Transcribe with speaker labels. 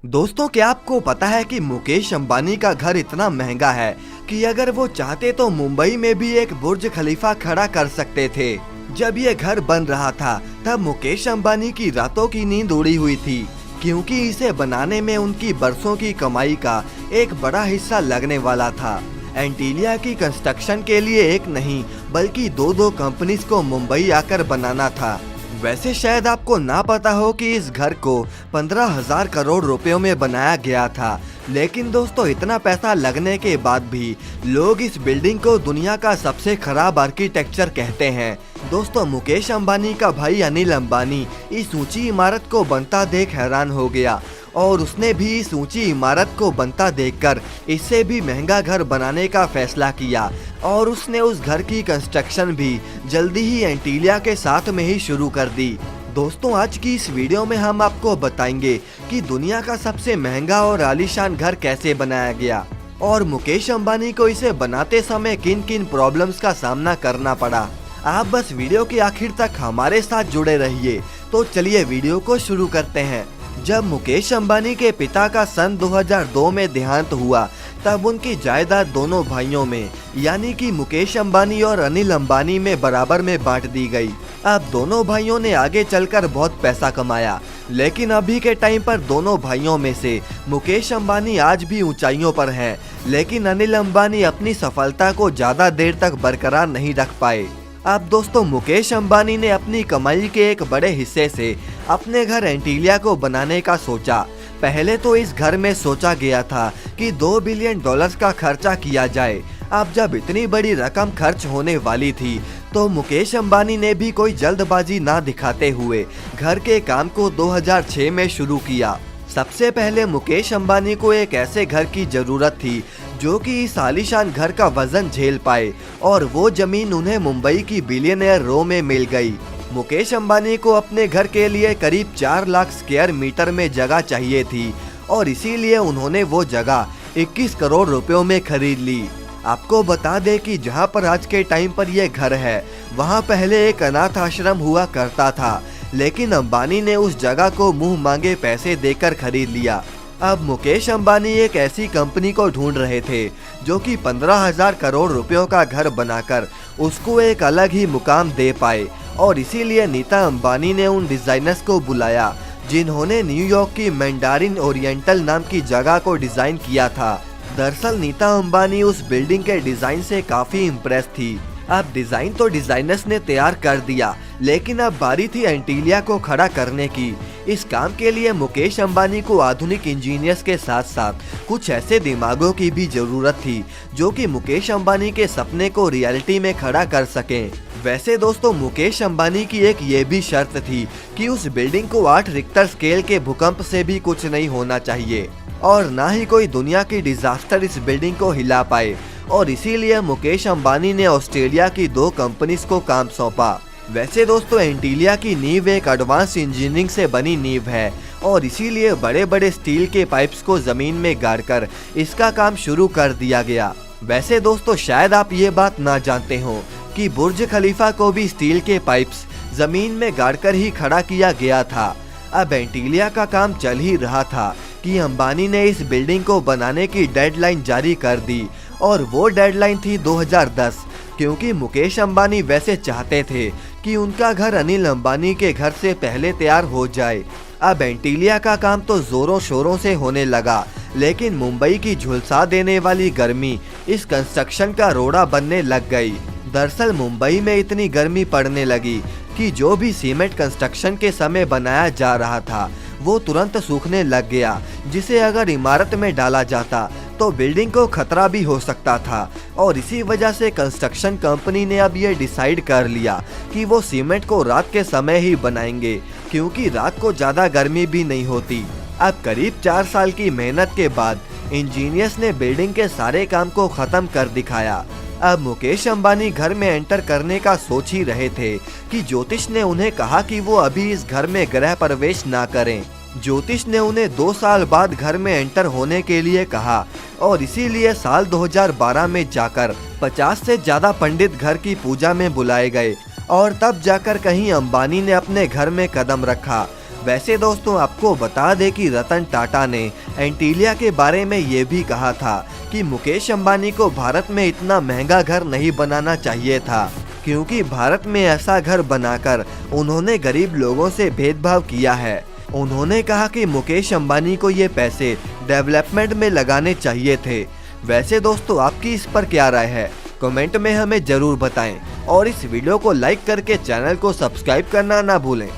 Speaker 1: दोस्तों, क्या आपको पता है कि मुकेश अंबानी का घर इतना महंगा है कि अगर वो चाहते तो मुंबई में भी एक बुर्ज खलीफा खड़ा कर सकते थे। जब ये घर बन रहा था तब मुकेश अंबानी की रातों की नींद उड़ी हुई थी, क्योंकि इसे बनाने में उनकी बरसों की कमाई का एक बड़ा हिस्सा लगने वाला था। एंटीलिया की कंस्ट्रक्शन के लिए एक नहीं बल्कि दो कंपनीज को मुंबई आकर बनाना था। वैसे शायद आपको ना पता हो कि इस घर को 15,000 करोड़ रुपयों में बनाया गया था, लेकिन दोस्तों इतना पैसा लगने के बाद भी लोग इस बिल्डिंग को दुनिया का सबसे खराब आर्किटेक्चर कहते हैं। दोस्तों, मुकेश अंबानी का भाई अनिल अंबानी इस ऊंची इमारत को बनता देख हैरान हो गया और उसने भी इस ऊंची इमारत को बनता देखकर इससे भी महंगा घर बनाने का फैसला किया और उसने उस घर की कंस्ट्रक्शन भी जल्दी ही एंटीलिया के साथ में ही शुरू कर दी। दोस्तों, आज की इस वीडियो में हम आपको बताएंगे कि दुनिया का सबसे महंगा और आलीशान घर कैसे बनाया गया और मुकेश अंबानी को इसे बनाते समय किन किन प्रॉब्लम्स का सामना करना पड़ा। आप बस वीडियो के आखिर तक हमारे साथ जुड़े रहिए। तो चलिए वीडियो को शुरू करते हैं। जब मुकेश अंबानी के पिता का सन 2002 में देहांत हुआ तब उनकी जायदाद दोनों भाइयों में यानी कि मुकेश अंबानी और अनिल अंबानी में बराबर में बांट दी गई। अब दोनों भाइयों ने आगे चलकर बहुत पैसा कमाया, लेकिन अभी के टाइम पर दोनों भाइयों में से मुकेश अंबानी आज भी ऊंचाइयों पर हैं, लेकिन अनिल अंबानी अपनी सफलता को ज्यादा देर तक बरकरार नहीं रख पाए। अब दोस्तों, मुकेश अंबानी ने अपनी कमाई के एक बड़े हिस्से से अपने घर एंटीलिया को बनाने का सोचा। पहले तो इस घर में सोचा गया था कि $2 बिलियन का खर्चा किया जाए। अब जब इतनी बड़ी रकम खर्च होने वाली थी तो मुकेश अंबानी ने भी कोई जल्दबाजी ना दिखाते हुए घर के काम को 2006 में शुरू किया। सबसे पहले मुकेश अंबानी को एक ऐसे घर की जरूरत थी जो कि इस आलीशान घर का वजन झेल पाए, और वो जमीन उन्हें मुंबई की बिलियनियर रो में मिल गई। मुकेश अंबानी को अपने घर के लिए करीब 4 लाख स्क्वायर मीटर में जगह चाहिए थी और इसीलिए उन्होंने वो जगह 21 करोड़ रुपयों में खरीद ली। आपको बता दें कि जहां पर आज के टाइम पर यह घर है वहां पहले एक अनाथ आश्रम हुआ करता था, लेकिन अंबानी ने उस जगह को मुंह मांगे पैसे देकर खरीद लिया। अब मुकेश अंबानी एक ऐसी कंपनी को ढूंढ रहे थे जो कि 15,000 करोड़ रुपयों का घर बनाकर उसको एक अलग ही मुकाम दे पाए, और इसीलिए नीता अंबानी ने उन डिजाइनर्स को बुलाया जिन्होंने न्यूयॉर्क की मैंडारिन ओरिएंटल नाम की जगह को डिजाइन किया था। दरअसल नीता अंबानी उस बिल्डिंग के डिजाइन से काफी इम्प्रेस थी। अब डिजाइन तो डिजाइनर्स ने तैयार कर दिया, लेकिन अब बारी थी एंटीलिया को खड़ा करने की। इस काम के लिए मुकेश अंबानी को आधुनिक इंजीनियर्स के साथ साथ कुछ ऐसे दिमागों की भी जरूरत थी जो कि मुकेश अंबानी के सपने को रियलिटी में खड़ा कर सकें। वैसे दोस्तों, मुकेश अंबानी की एक ये भी शर्त थी कि उस बिल्डिंग को 8 रिक्टर स्केल के भूकंप से भी कुछ नहीं होना चाहिए और ना ही कोई दुनिया की डिजास्टर इस बिल्डिंग को हिला पाए, और इसीलिए मुकेश अंबानी ने ऑस्ट्रेलिया की 2 कंपनीज को काम सौंपा। वैसे दोस्तों, एंटीलिया की नींव एक एडवांस इंजीनियरिंग से बनी नींव है और इसीलिए बड़े बड़े स्टील के पाइप्स को जमीन में गाड़कर इसका काम शुरू कर दिया गया। वैसे दोस्तों, शायद आप ये बात ना जानते हो कि बुर्ज खलीफा को भी स्टील के पाइप्स जमीन में गाड़कर ही खड़ा किया गया था। अब एंटीलिया का काम चल ही रहा था कि अंबानी ने इस बिल्डिंग को बनाने की डेडलाइन जारी कर दी, और वो डेडलाइन थी 2010, क्योंकि मुकेश अंबानी वैसे चाहते थे कि उनका घर अनिल अंबानी के घर से पहले तैयार हो जाए। अब एंटीलिया का काम तो जोरों शोरों से होने लगा, लेकिन मुंबई की झुलसा देने वाली गर्मी इस कंस्ट्रक्शन का रोड़ा बनने लग गई। दरअसल मुंबई में इतनी गर्मी पड़ने लगी कि जो भी सीमेंट कंस्ट्रक्शन के समय बनाया जा रहा था वो तुरंत सूखने लग गया, जिसे अगर इमारत में डाला जाता तो बिल्डिंग को खतरा भी हो सकता था। और इसी वजह से कंस्ट्रक्शन कंपनी ने अब ये डिसाइड कर लिया कि वो सीमेंट को रात के समय ही बनाएंगे, क्योंकि रात को ज्यादा गर्मी भी नहीं होती। अब करीब 4 साल की मेहनत के बाद इंजीनियर्स ने बिल्डिंग के सारे काम को खत्म कर दिखाया। अब मुकेश अंबानी घर में एंटर करने का सोच ही रहे थे कि ज्योतिष ने उन्हें कहा कि वो अभी इस घर में गृह प्रवेश ना करें। ज्योतिष ने उन्हें 2 साल बाद घर में एंटर होने के लिए कहा, और इसीलिए साल 2012 में जाकर 50 से ज्यादा पंडित घर की पूजा में बुलाए गए, और तब जाकर कहीं अंबानी ने अपने घर में कदम रखा। वैसे दोस्तों आपको बता दें कि रतन टाटा ने एंटीलिया के बारे में ये भी कहा था कि मुकेश अंबानी को भारत में इतना महंगा घर नहीं बनाना चाहिए था, क्योंकि भारत में ऐसा घर बनाकर उन्होंने गरीब लोगों से भेदभाव किया है। उन्होंने कहा कि मुकेश अंबानी को ये पैसे डेवलपमेंट में लगाने चाहिए थे। वैसे दोस्तों आपकी इस पर क्या राय है, कमेंट में हमें जरूर बताएं और इस वीडियो को लाइक करके चैनल को सब्सक्राइब करना ना भूलें।